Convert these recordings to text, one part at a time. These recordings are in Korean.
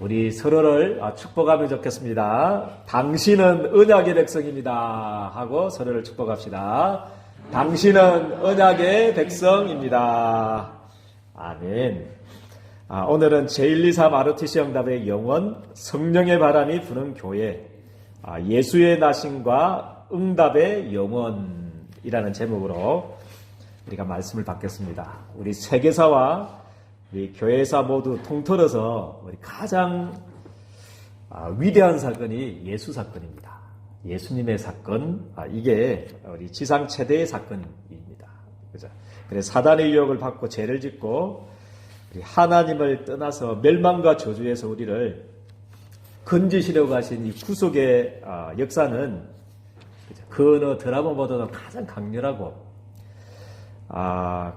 우리 서로를 축복하면 좋겠습니다. 당신은 언약의 백성입니다 하고 서로를 축복합시다. 당신은 언약의 백성입니다. 아멘. 오늘은 제124 마르티시 응답의 영원, 성령의 바람이 부는 교회, 예수의 나심과 응답의 영원이라는 제목으로 우리가 말씀을 받겠습니다. 우리 세계사와 우리 교회사 모두 통틀어서 우리 가장 위대한 사건이 예수 사건입니다. 예수님의 사건, 이게 우리 지상 최대의 사건입니다. 그죠? 그래서 사단의 유혹을 받고 죄를 짓고 우리 하나님을 떠나서 멸망과 저주에서 우리를 건지시려고 하신 이 구속의 역사는 그 어느 드라마보다도 가장 강렬하고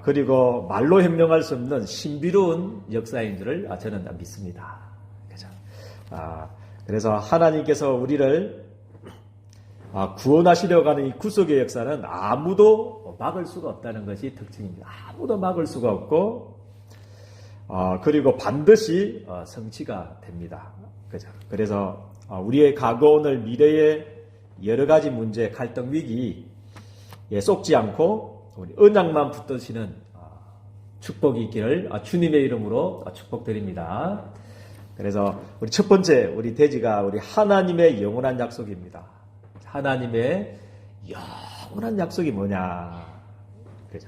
그리고 말로 형용할 수 없는 신비로운 역사인 줄을 저는 믿습니다. 그죠? 그래서 하나님께서 우리를 구원하시려고 하는 이 구속의 역사는 아무도 막을 수가 없다는 것이 특징입니다. 아무도 막을 수가 없고, 그리고 반드시 성취가 됩니다. 그죠? 그래서 우리의 과거, 오늘, 미래의 여러 가지 문제, 갈등, 위기에 쏟지 않고 우리 언약만 붙드시는 축복이 있기를 주님의 이름으로 축복드립니다. 그래서 우리 첫 번째 우리 대지가 우리 하나님의 영원한 약속입니다. 하나님의 영원한 약속이 뭐냐? 그죠?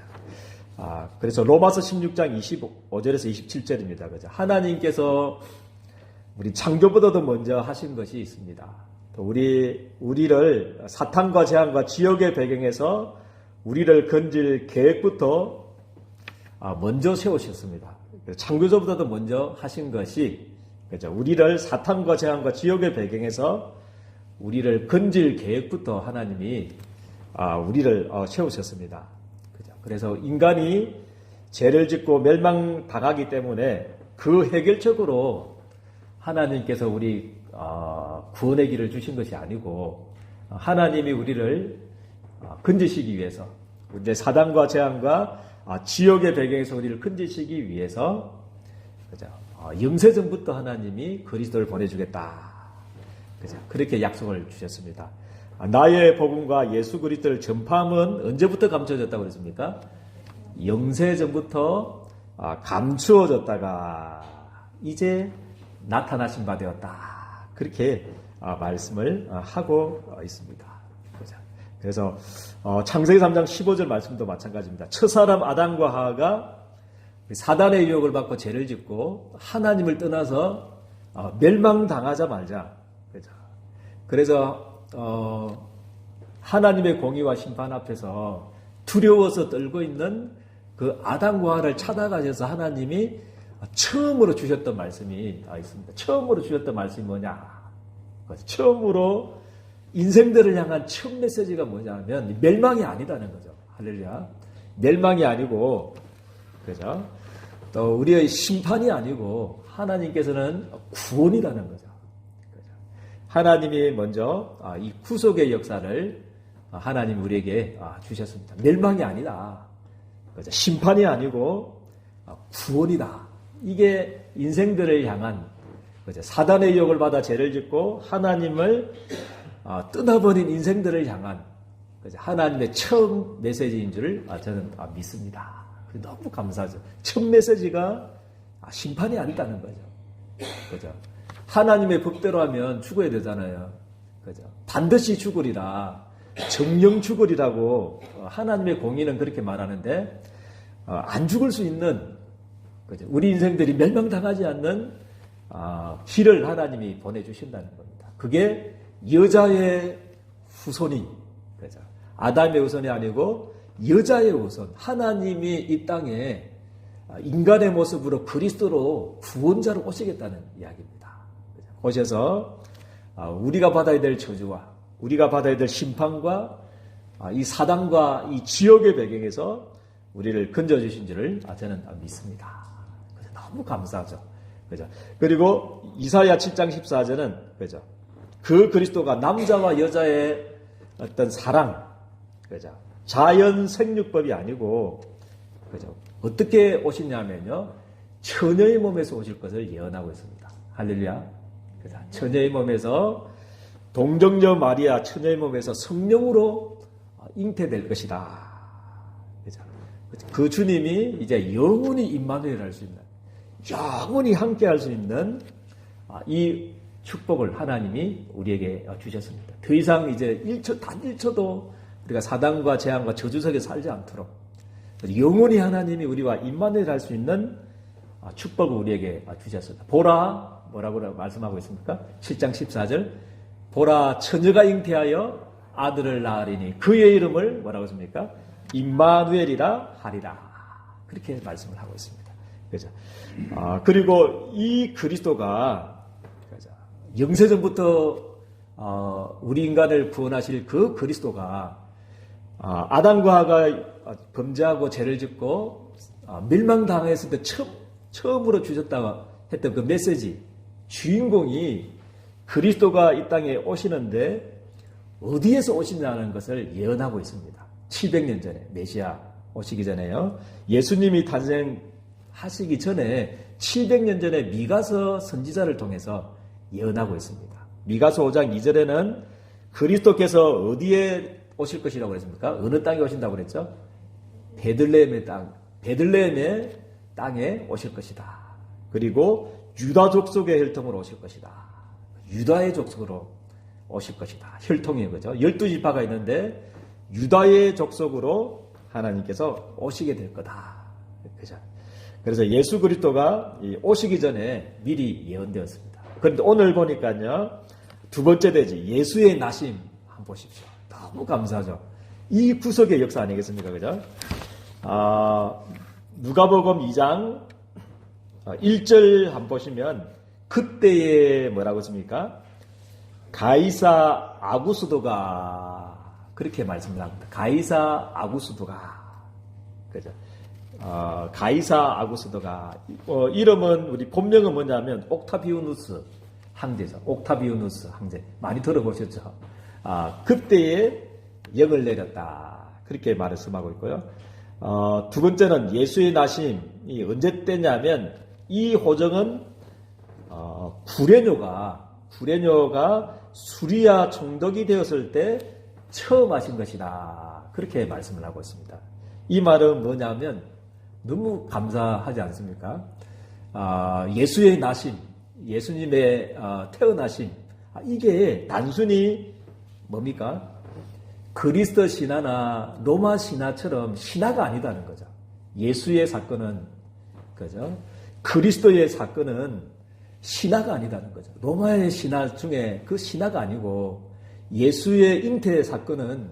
그래서 로마서 16장 25절에서 27절입니다. 그죠? 하나님께서 우리 창조보다도 먼저 하신 것이 있습니다. 또 우리를 사탄과 재앙과 지역의 배경에서 우리를 건질 계획부터 먼저 세우셨습니다. 창조주보다도 먼저 하신 것이, 그죠? 우리를 사탄과 재앙과 지옥의 배경에서 우리를 건질 계획부터 하나님이 우리를 세우셨습니다. 그죠? 그래서 인간이 죄를 짓고 멸망당하기 때문에 그 해결책으로 하나님께서 우리 구원의 길을 주신 것이 아니고 하나님이 우리를 건지시기 위해서, 이제 사단과 재앙과 지옥의 배경에서 우리를 건지시기 위해서, 그죠? 영세전부터 하나님이 그리스도를 보내주겠다. 그죠? 그렇게 약속을 주셨습니다. 나의 복음과 예수 그리스도를 전파함은 언제부터 감추어졌다고 그랬습니까? 영세전부터 감추어졌다가 이제 나타나신 바 되었다. 그렇게 말씀을 하고 있습니다. 그래서 창세기 3장 15절 말씀도 마찬가지입니다. 첫사람 아담과 하와가 사단의 유혹을 받고 죄를 짓고 하나님을 떠나서 멸망당하자 말자. 그래서 하나님의 공의와 심판 앞에서 두려워서 떨고 있는 그 아담과 하와를 찾아가셔서 하나님이 처음으로 주셨던 말씀이 있습니다. 처음으로 주셨던 말씀이 뭐냐? 처음으로 인생들을 향한 첫 메시지가 뭐냐면 멸망이 아니다는 거죠. 할렐루야. 멸망이 아니고, 그죠? 또 우리의 심판이 아니고 하나님께서는 구원이라는 거죠. 그죠? 하나님이 먼저 이 구속의 역사를 하나님 우리에게 주셨습니다. 멸망이 아니다. 그죠? 심판이 아니고 구원이다. 이게 인생들을 향한, 그죠? 사단의 유혹을 받아 죄를 짓고 하나님을 떠나버린 인생들을 향한 하나님의 처음 메시지인 줄을 저는 믿습니다. 너무 감사하죠. 첫 메시지가 심판이 아니다는 거죠. 그죠? 하나님의 법대로 하면 죽어야 되잖아요. 그죠? 반드시 죽으리라. 정령 죽으리라고 하나님의 공의는 그렇게 말하는데 안 죽을 수 있는, 그죠? 우리 인생들이 멸망당하지 않는 길을 하나님이 보내주신다는 겁니다. 그게 여자의 후손이, 그죠? 아담의 후손이 아니고 여자의 후손, 하나님이 이 땅에 인간의 모습으로 그리스도로 구원자로 오시겠다는 이야기입니다. 그죠? 오셔서 우리가 받아야 될 저주와 우리가 받아야 될 심판과 이 사단과 이 지옥의 배경에서 우리를 건져주신 줄을 저는 믿습니다. 그래서 너무 감사하죠. 그죠? 그리고 이사야 7장 14절은, 그죠? 그 그리스도가 남자와 여자의 어떤 사랑, 그죠? 자연 생육법이 아니고, 그죠? 어떻게 오시냐면요, 처녀의 몸에서 오실 것을 예언하고 있습니다. 할렐루야. 처녀의 몸에서 동정녀 마리아 처녀의 몸에서 성령으로 잉태될 것이다. 그 주님이 이제 영원히 임마누엘 할 수 있는, 영원히 함께 할 수 있는 이 축복을 하나님이 우리에게 주셨습니다. 더 이상 이제 단 1초도 우리가 사단과 재앙과 저주 속에 살지 않도록 영원히 하나님이 우리와 임마누엘 할 수 있는 축복을 우리에게 주셨습니다. 보라, 뭐라고 말씀하고 있습니까? 7장 14절. 보라, 처녀가 잉태하여 아들을 낳으리니 그의 이름을 뭐라고 했습니까? 임마누엘이라 하리라. 그렇게 말씀을 하고 있습니다. 그죠? 그리고 이 그리스도가 영세전부터 우리 인간을 구원하실 그 그리스도가 아담과 하가 범죄하고 죄를 짓고 멸망당했을 때 처음으로 주셨다고 했던 그 메시지, 주인공이 그리스도가 이 땅에 오시는데 어디에서 오시냐는 것을 예언하고 있습니다. 700년 전에, 메시아 오시기 전에요. 예수님이 탄생하시기 전에 700년 전에 미가서 선지자를 통해서 예언하고 있습니다. 미가서 5장 2절에는 그리스도께서 어디에 오실 것이라고 그랬습니까? 어느 땅에 오신다고 그랬죠? 베들레헴의 땅, 베들레헴의 땅에 오실 것이다. 그리고 유다 족속의 혈통으로 오실 것이다. 유다의 족속으로 오실 것이다. 혈통이 그죠? 12지파가 있는데 유다의 족속으로 하나님께서 오시게 될 거다. 그죠? 그래서 예수 그리스도가 오시기 전에 미리 예언되었습니다. 그런데 오늘 보니까요, 두 번째 대지 예수의 나심 한번 보십시오. 너무 감사하죠. 이 구속의 역사 아니겠습니까? 그죠? 누가복음 2장 1절 한번 보시면 그때에 뭐라고 했습니까? 가이사 아구스도가 그렇게 말씀을 합니다. 가이사 아구스도가 그죠? 가이사 아구스도가 이름은 우리 본명은 뭐냐면 옥타비우누스 황제죠. 옥타비우누스 황제 많이 들어보셨죠? 그때에 영을 내렸다. 그렇게 말씀하고 있고요. 두 번째는 예수의 나심이 언제 때냐면 이 호정은 구레뇨가 수리아 총독이 되었을 때 처음 하신 것이다. 그렇게 말씀을 하고 있습니다. 이 말은 뭐냐면 너무 감사하지 않습니까? 예수의 나심, 예수님의 태어나심, 이게 단순히 뭡니까? 그리스도 신화나 로마 신화처럼 신화가 아니다는 거죠. 예수의 사건은, 그죠? 그리스도의 사건은 신화가 아니다는 거죠. 로마의 신화 중에 그 신화가 아니고 예수의 잉태 사건은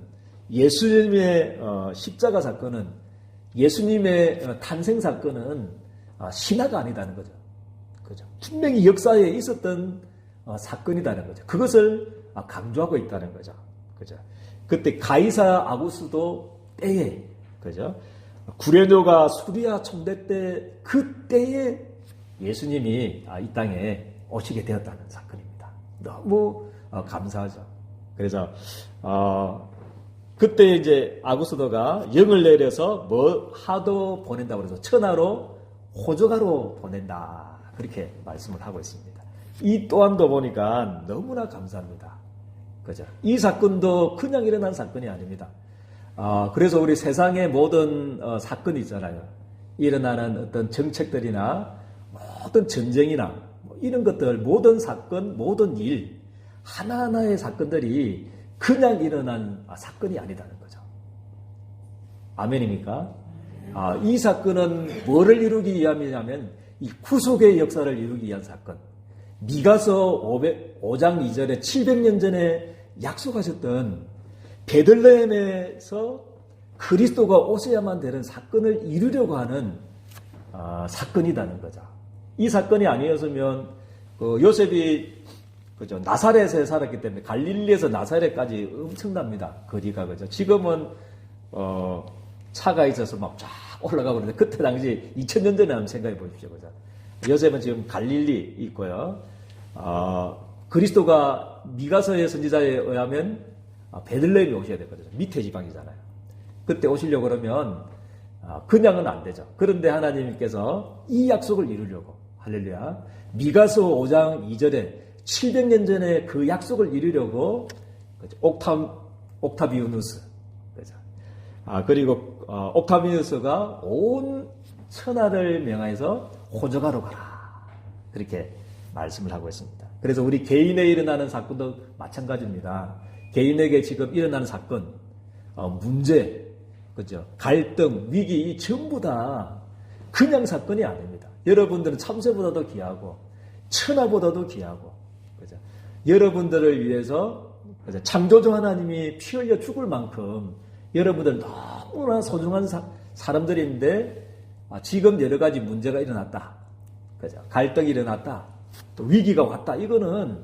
예수님의 십자가 사건은 예수님의 탄생 사건은 신화가 아니다는 거죠. 그죠? 분명히 역사에 있었던 사건이다는 거죠. 그것을 강조하고 있다는 거죠. 그죠? 그때 가이사 아구스도 때에, 그죠? 구레뇨가 수리아 총대 때, 그때에 예수님이 이 땅에 오시게 되었다는 사건입니다. 너무 감사하죠. 그래서, 그때 이제 아구스도가 영을 내려서 하도 보낸다고 그래서 천하로 호적하러 보낸다. 그렇게 말씀을 하고 있습니다. 이 또한도 보니까 너무나 감사합니다. 그죠? 이 사건도 그냥 일어난 사건이 아닙니다. 그래서 우리 세상의 모든 사건이 있잖아요. 일어나는 어떤 정책들이나 모든 전쟁이나 이런 것들, 모든 사건, 모든 일, 하나하나의 사건들이 그냥 일어난 사건이 아니다는 거죠. 아멘입니까? 이 사건은 뭐를 이루기 위함이냐면 이 구속의 역사를 이루기 위한 사건. 미가서 5장 2절에 700년 전에 약속하셨던 베들레헴에서 그리스도가 오셔야만 되는 사건을 이루려고 하는 사건이라는 거죠. 이 사건이 아니었으면 요셉이 그죠, 나사렛에 살았기 때문에 갈릴리에서 나사렛까지 엄청납니다. 거리가 그죠. 지금은 차가 있어서 막 쫙 올라가고 그러는데 그때 당시 2000년 전에 한번 생각해 보십시오. 그죠. 요셉은 지금 갈릴리 있고요. 그리스도가 미가서의 선지자에 의하면 베들레헴에 오셔야 되거든요. 밑에 지방이잖아요. 그때 오시려고 그러면 그냥은 안 되죠. 그런데 하나님께서 이 약속을 이루려고 할렐루야. 미가서 5장 2절에 700년 전에 그 약속을 이루려고 옥타비우누스, 그리고 옥타비우스가 온 천하를 명하여서 호적하러 가라, 그렇게 말씀을 하고 있습니다. 그래서 우리 개인에 일어나는 사건도 마찬가지입니다. 개인에게 지금 일어나는 사건, 문제, 그죠? 갈등, 위기, 이 전부 다 그냥 사건이 아닙니다. 여러분들은 참새보다도 귀하고 천하보다도 귀하고, 그죠? 여러분들을 위해서, 그죠? 창조주 하나님이 피 흘려 죽을 만큼 여러분들 너무나 소중한 사람들인데 지금 여러 가지 문제가 일어났다, 그죠? 갈등이 일어났다, 또 위기가 왔다. 이거는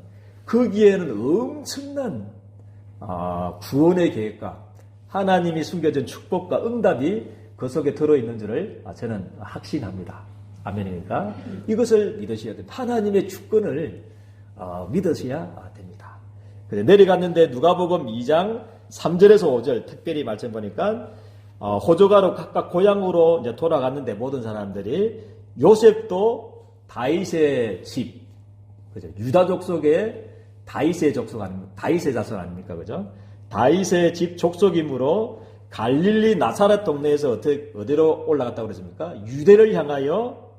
거기에는 엄청난 구원의 계획과 하나님이 숨겨진 축복과 응답이 그 속에 들어있는 줄을 저는 확신합니다. 아멘입니까? 이것을 믿으셔야 됩니다. 하나님의 주권을 믿으셔야 됩니다. 그래서 내려갔는데 누가복음 2장 3절에서 5절 특별히 말씀 보니까 호적하러 각각 고향으로 이제 돌아갔는데 모든 사람들이 요셉도 다윗의 집, 그죠? 유다족 속에 다윗의 족속 아닙니까? 다윗의 자손 아닙니까? 그죠? 다윗의 집 족속이므로 갈릴리 나사렛 동네에서 어디로 올라갔다고 그랬습니까? 유대를 향하여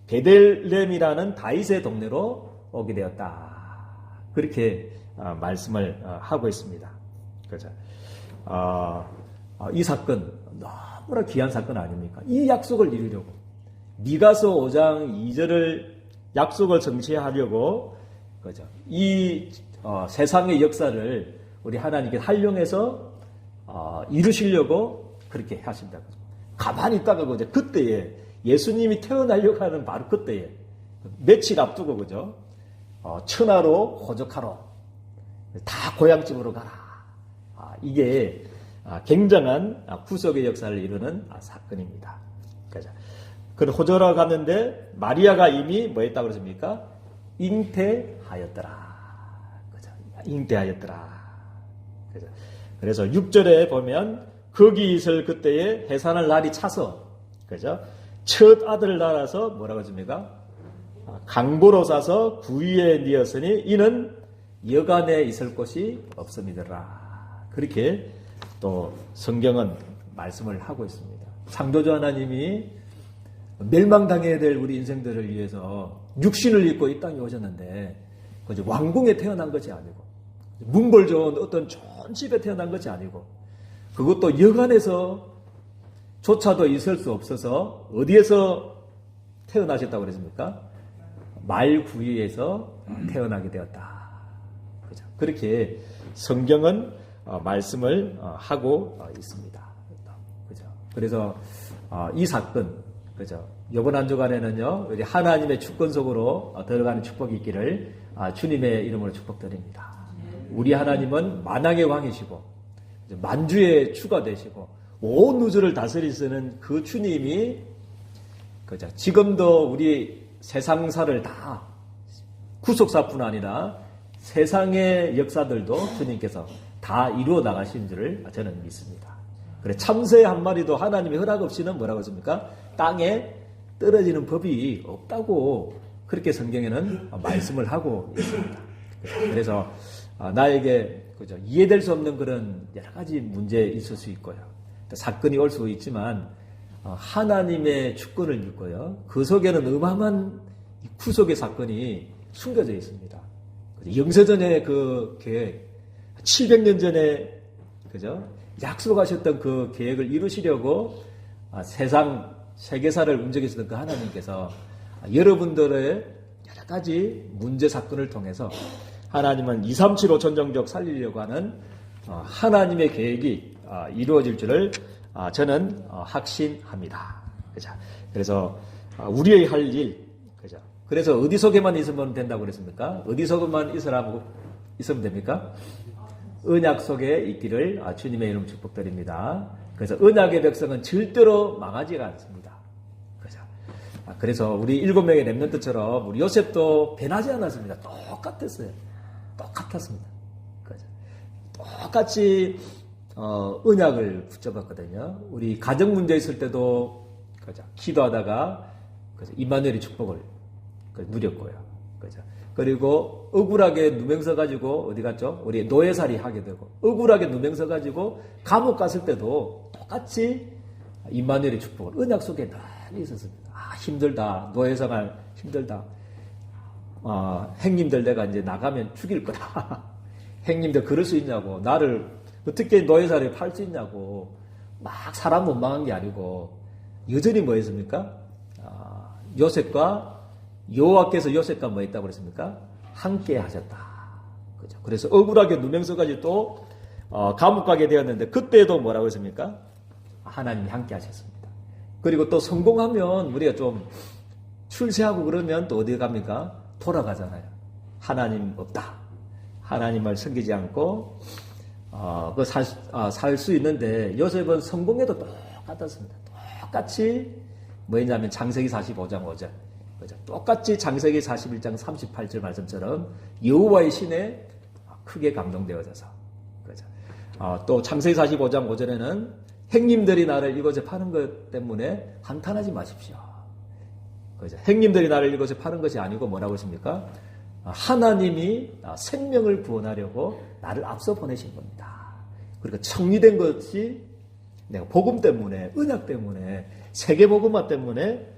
베들레헴이라는 다윗의 동네로 오게 되었다. 그렇게 말씀을 하고 있습니다. 그죠? 이 사건 너무나 귀한 사건 아닙니까? 이 약속을 이루려고 미가서 5장 2절을 약속을 성취하려고, 그죠? 이 세상의 역사를 우리 하나님께 활용해서 이루시려고 그렇게 하신다. 가만히 있다가 그죠? 그때에 예수님이 태어나려고 하는 바로 그때에 며칠 앞두고, 그죠? 천하로 호적하러 다 고향집으로 가라. 이게 굉장한 구속의 역사를 이루는 사건입니다. 그죠? 그 호적하러 갔는데 마리아가 이미 뭐 했다고 그랬습니까? 잉태하였더라. 그죠? 잉태하였더라. 그죠? 그래서 6절에 보면 거기 있을 그때에 해산할 날이 차서, 그죠? 첫 아들을 낳아서 뭐라고 했습니까? 강보로 사서 구유에 뉘었으니 이는 여간에 있을 곳이 없음이더라. 그렇게 또 성경은 말씀을 하고 있습니다. 창조주 하나님이 멸망당해야 될 우리 인생들을 위해서 육신을 입고 이 땅에 오셨는데, 그죠? 왕궁에 태어난 것이 아니고 문벌 좋은 어떤 좋은 집에 태어난 것이 아니고, 그것도 여간에서 조차도 있을 수 없어서 어디에서 태어나셨다고 그랬습니까? 말구유에서 태어나게 되었다. 그죠? 그렇게 성경은 말씀을 하고 있습니다. 그죠? 그래서 이 사건, 그죠? 이번 한 주간에는요, 우리 하나님의 주권 속으로 들어가는 축복이 있기를 주님의 이름으로 축복드립니다. 우리 하나님은 만왕의 왕이시고 만주의 주가 되시고 온 우주를 다스리시는 그 주님이, 그죠? 지금도 우리 세상사를 다, 구속사뿐 아니라 세상의 역사들도 주님께서 다 이루어 나가신 줄을 저는 믿습니다. 그래, 참새 한 마리도 하나님의 허락 없이는 뭐라고 했습니까? 땅에 떨어지는 법이 없다고 그렇게 성경에는 말씀을 하고 있습니다. 그래서 나에게, 그죠? 이해될 수 없는 그런 여러 가지 문제 있을 수 있고요. 사건이 올 수 있지만 하나님의 주권을 믿고요. 그 속에는 어마어마한 구속의 사건이 숨겨져 있습니다. 영세전의 그 계획, 700년 전에, 그죠? 약속하셨던 그 계획을 이루시려고 세상 세계사를 움직이시던 그 하나님께서 여러분들의 여러 가지 문제 사건을 통해서 하나님은 237 5천정족 살리려고 하는 하나님의 계획이 이루어질 줄을 저는 확신합니다. 그죠? 그래서 우리의 할 일, 그죠? 그래서 어디 속에만 있으면 된다고 그랬습니까? 어디 속에만 있으면 됩니까? 언약 속에 있기를 주님의 이름 축복드립니다. 그래서 언약의 백성은 절대로 망하지가 않습니다. 그죠? 그래서 우리 7명의 렘넌트처럼 우리 요셉도 변하지 않았습니다. 똑같았어요. 똑같았습니다. 그죠? 똑같이 언약을 붙잡았거든요. 우리 가정 문제 있을 때도, 그죠? 기도하다가, 그죠? 임마누엘이 축복을, 누렸고요. 그죠? 그리고 억울하게 누명서 가지고 어디 갔죠? 우리 노예살이 하게 되고 억울하게 누명서 가지고 감옥 갔을 때도 똑같이 임마누엘의 축복을 언약 속에 늘 있었습니다. 아, 힘들다. 노예생활 힘들다. 행님들 내가 이제 나가면 죽일 거다. 행님들 그럴 수 있냐고. 나를 어떻게 노예살에 팔 수 있냐고. 막 사람 원망한 게 아니고 여전히 뭐 했습니까? 요셉과 여호와께서 요셉과 뭐 했다고 그랬습니까? 함께 하셨다. 그죠? 그래서 억울하게 누명서까지 또 감옥 가게 되었는데 그때도 뭐라고 했습니까? 하나님이 함께 하셨습니다. 그리고 또 성공하면 우리가 좀 출세하고 그러면 또 어디 갑니까? 돌아가잖아요. 하나님 없다. 하나님을 섬기지 않고 살 수 있는데 요셉은 성공해도 똑같았습니다. 똑같이 뭐였냐면 창세기 45장 5절. 그죠? 똑같이 창세기 41장 38절 말씀처럼 여호와의 신에 크게 감동되어져서. 그죠? 또 창세기 45장 5절에는 행님들이 나를 이곳에 파는 것 때문에 한탄하지 마십시오. 그죠? 행님들이 나를 이곳에 파는 것이 아니고 뭐라고 했습니까? 하나님이 생명을 구원하려고 나를 앞서 보내신 겁니다. 그러니까 정리된 것이 내가 복음 때문에, 언약 때문에, 세계복음화 때문에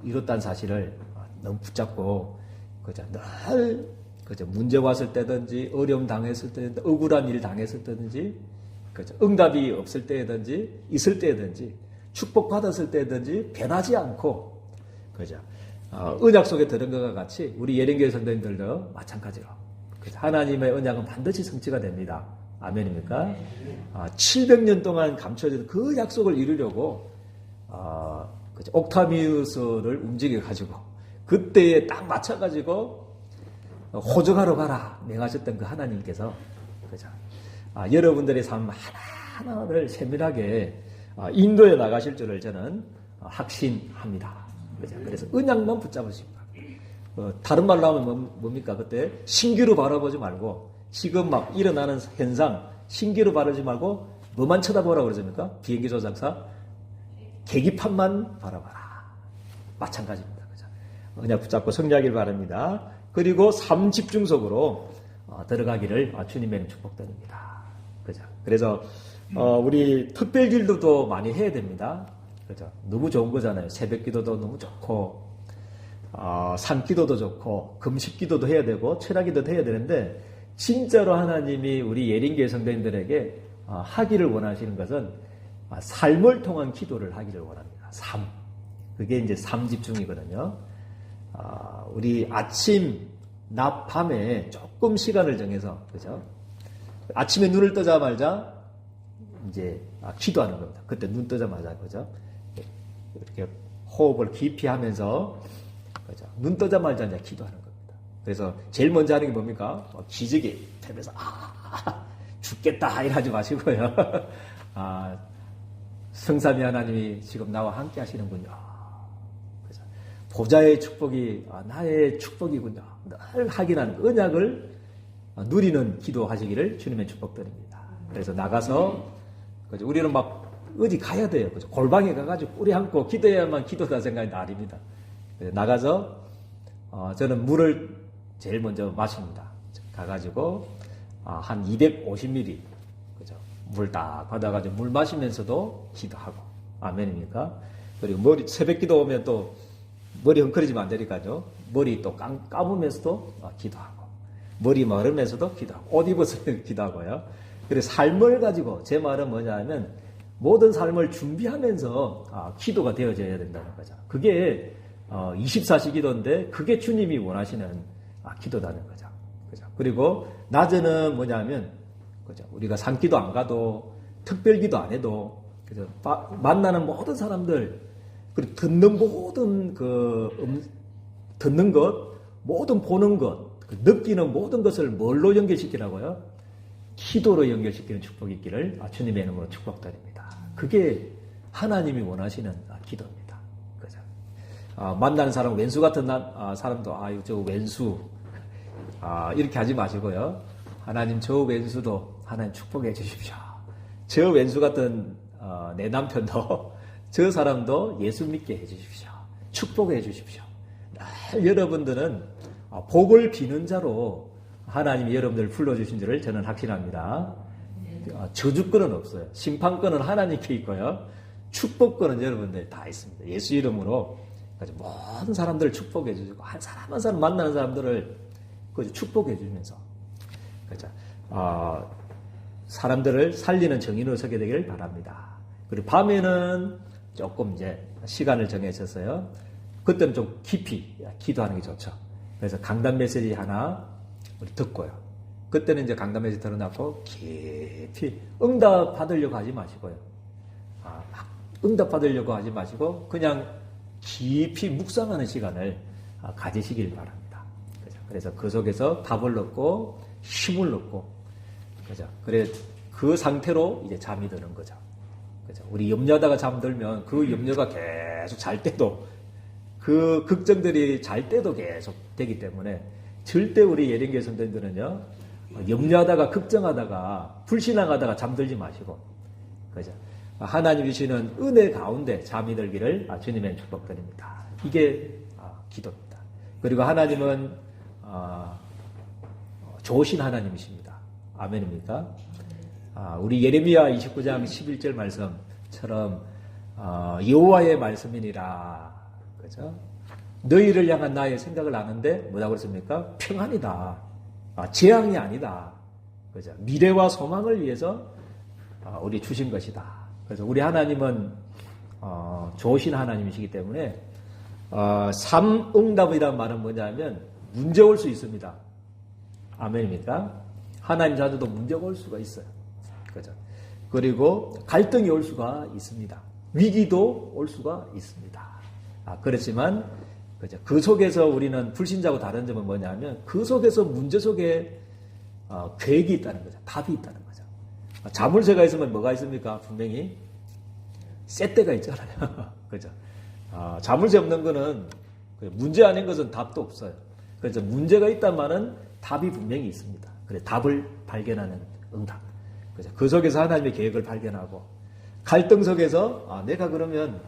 이렇다는 사실을 너무 붙잡고, 그죠? 늘, 그죠? 문제 왔을 때든지, 어려움 당했을 때든지, 억울한 일 당했을 때든지, 그죠? 응답이 없을 때든지, 있을 때든지, 축복받았을 때든지, 변하지 않고, 그죠? 언약 속에 들은 것과 같이 우리 예린교회 성도님들도 마찬가지로 그죠? 하나님의 언약은 반드시 성취가 됩니다. 아멘입니까? 700년 동안 감춰진 그 약속을 이루려고 그죠? 옥타미우스를 움직여가지고 그때에 딱 맞춰가지고 호적하러 가라 명하셨던 그 하나님께서 그죠? 여러분들의 삶 하나하나를 세밀하게 인도해 나가실 줄을 저는 확신합니다. 그래서 언약만 붙잡으시고 다른 말로 하면 뭡니까? 그때 신기루 바라보지 말고 지금 막 일어나는 현상 신기루 바라보지 말고 뭐만 쳐다보라고 그러십니까? 비행기 조작사 계기판만 바라봐라. 마찬가지입니다. 그죠? 언약 붙잡고 승리하길 바랍니다. 그리고 삶 집중 속으로 들어가기를 주님의 축복드립니다. 그죠? 그래서 우리 특별기도도 많이 해야 됩니다. 그죠? 너무 좋은 거잖아요. 새벽 기도도 너무 좋고, 산 기도도 좋고, 금식 기도도 해야 되고, 철학 기도도 해야 되는데, 진짜로 하나님이 우리 예린교회 성도님들에게 하기를 원하시는 것은 삶을 통한 기도를 하기를 원합니다. 삶. 그게 이제 삶 집중이거든요. 우리 아침, 낮, 밤에 조금 시간을 정해서, 그죠? 아침에 눈을 뜨자마자 이제 기도하는 겁니다. 그때 눈 뜨자마자, 그죠? 이렇게 호흡을 깊이 하면서 그죠? 눈 뜨자마자 이제 기도하는 겁니다. 그래서 제일 먼저 하는 게 뭡니까? 기저귀 펴면서 죽겠다 이러지 마시고요. 성삼위 하나님이 지금 나와 함께 하시는군요. 그죠? 보좌의 축복이 나의 축복이군요. 늘 확인하는 언약을 누리는 기도하시기를 주님의 축복드립니다. 그래서 나가서 그죠? 우리는 막 어디 가야 돼요. 그죠? 골방에 가가지고 뿌리 안고 기도해야만 기도다 생각이 아닙니다. 나가서 저는 물을 제일 먼저 마십니다. 가가지고 한 250ml 그죠? 물 딱 받아가지고 물 마시면서도 기도하고 아멘입니까? 그리고 새벽 기도 오면 또 머리 헝클어지면 안 되니까요. 머리 또 감으면서도 기도하고 머리 마르면서도 기도하고 옷 입어서 기도하고요. 그래서 삶을 가지고 제 말은 뭐냐면 모든 삶을 준비하면서 기도가 되어져야 된다는 거죠. 그게 24시 기도인데 그게 주님이 원하시는 기도다는 거죠. 그죠? 그리고 낮에는 뭐냐면 그죠? 우리가 산기도 안 가도 특별기도 안 해도 그죠? 만나는 모든 사람들 그리고 듣는 모든 듣는 것, 모든 보는 것, 느끼는 모든 것을 뭘로 연결시키라고요? 기도로 연결시키는 축복이 있기를 주님의 이름으로 축복드립니다. 그게 하나님이 원하시는 기도입니다. 그죠? 만나는 사람, 왼수 같은 사람도, 저 왼수, 이렇게 하지 마시고요. 하나님, 저 왼수도 하나님 축복해 주십시오. 저 왼수 같은 내 남편도, 저 사람도 예수 믿게 해 주십시오. 축복해 주십시오. 여러분들은 복을 비는 자로 하나님이 여러분들을 불러주신 줄을 저는 확신합니다. 저주권은 없어요. 심판권은 하나님께 있고요. 축복권은 여러분들 다 있습니다. 예수 이름으로 모든 사람들을 축복해 주시고 한 사람 한 사람 만나는 사람들을 축복해 주면서 사람들을 살리는 정인으로 서게 되기를 바랍니다. 그리고 밤에는 조금 이제 시간을 정해서요. 그때는 좀 깊이 기도하는 게 좋죠. 그래서 강단 메시지 하나 우리 듣고요. 그때는 이제 강단 메시지 들어놓고 깊이 응답 받으려고 하지 마시고요. 막 응답 받으려고 하지 마시고 그냥 깊이 묵상하는 시간을 가지시길 바랍니다. 그래서 그 속에서 답을 얻고 힘을 얻고 그래 그 상태로 이제 잠이 드는 거죠. 우리 염려하다가 잠들면 그 염려가 계속 잘 때도 그 걱정들이 잘 때도 계속 되기 때문에 절대 우리 예령교회 성도님들은요 염려하다가 걱정하다가 불신앙하다가 잠들지 마시고 하나님 주시는 은혜 가운데 잠이 들기를 주님의 축복드립니다. 이게 기도입니다. 그리고 하나님은 좋으신 하나님이십니다. 아멘입니까? 우리 예레미야 29장 11절 말씀처럼 여호와의 말씀이니라. 그죠? 너희를 향한 나의 생각을 아는데 뭐라고 그랬습니까? 평안이다. 재앙이 아니다. 그죠? 미래와 소망을 위해서 우리 주신 것이다. 그래서 우리 하나님은 좋으신 하나님이시기 때문에 삼응답이라는 말은 뭐냐면 문제 올 수 있습니다. 아멘입니까? 하나님 자녀도 문제가 올 수가 있어요. 그죠? 그리고 갈등이 올 수가 있습니다. 위기도 올 수가 있습니다. 그렇지만 그죠? 그 속에서 우리는 불신자고 다른 점은 뭐냐면 그 속에서 문제 속에 계획이 있다는 거죠. 답이 있다는 거죠. 자물쇠가 있으면 뭐가 있습니까? 분명히 쇳대가 있잖아요. 그죠? 자물쇠 없는 거는 문제 아닌 것은 답도 없어요. 그래서 문제가 있다면은 답이 분명히 있습니다. 그래 답을 발견하는 응답. 그죠? 그 속에서 하나님의 계획을 발견하고 갈등 속에서 내가 그러면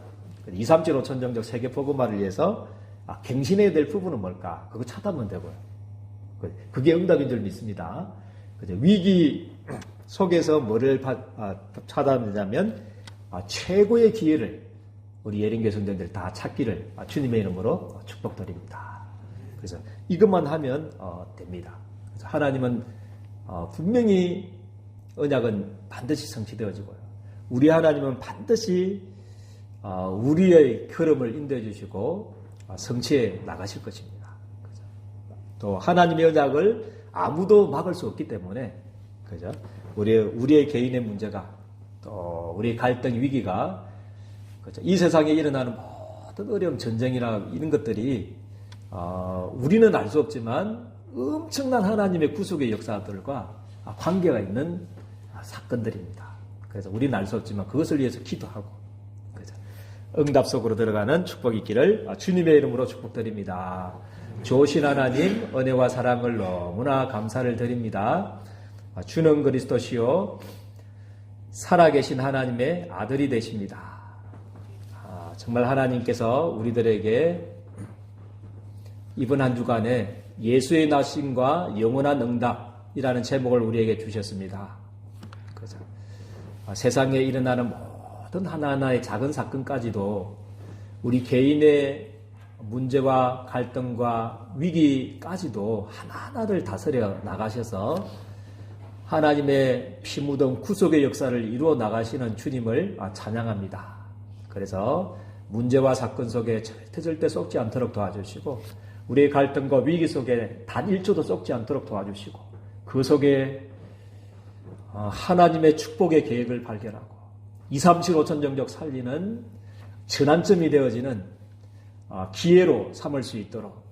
2, 3, 7, 5천 정적 세계 복음화를 위해서 갱신해야 될 부분은 뭘까? 그거 찾아보면 되고요. 그게 응답인 줄 믿습니다. 그죠? 위기 속에서 뭐를 찾아내냐면 최고의 기회를 우리 예린교회 성도들 다 찾기를 주님의 이름으로 축복드립니다. 그래서 이것만 하면 됩니다. 그래서 하나님은 분명히 언약은 반드시 성취되어지고요. 우리 하나님은 반드시 우리의 걸음을 인도해 주시고 성취해 나가실 것입니다. 그죠? 또 하나님의 언약을 아무도 막을 수 없기 때문에 그죠? 우리의 개인의 문제가 또 우리의 갈등 위기가 그죠? 이 세상에 일어나는 모든 어려움 전쟁이나 이런 것들이 우리는 알 수 없지만 엄청난 하나님의 구속의 역사들과 관계가 있는 사건들입니다. 그래서 우리는 알 수 없지만 그것을 위해서 기도하고 그죠? 응답 속으로 들어가는 축복이 있기를 주님의 이름으로 축복드립니다. 좋으신 하나님 은혜와 사랑을 너무나 감사를 드립니다. 주는 그리스도시요 살아계신 하나님의 아들이 되십니다. 정말 하나님께서 우리들에게 이번 한 주간에 예수의 나심과 영원한 응답이라는 제목을 우리에게 주셨습니다. 그죠? 세상에 일어나는 모든 하나하나의 작은 사건까지도 우리 개인의 문제와 갈등과 위기까지도 하나하나를 다스려 나가셔서 하나님의 피 묻은 구속의 역사를 이루어 나가시는 주님을 찬양합니다. 그래서 문제와 사건 속에 절대 썩지 않도록 도와주시고 우리의 갈등과 위기 속에 단 1초도 썩지 않도록 도와주시고 그 속에 하나님의 축복의 계획을 발견하고 2, 3, 7, 5천 정적 살리는 전환점이 되어지는 기회로 삼을 수 있도록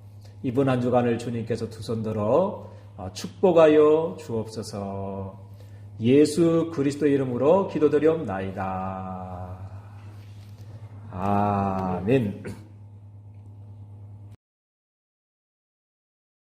이번 한 주간을 주님께서 두 손 들어 축복하여 주옵소서. 예수 그리스도 이름으로 기도드리옵나이다. 아멘.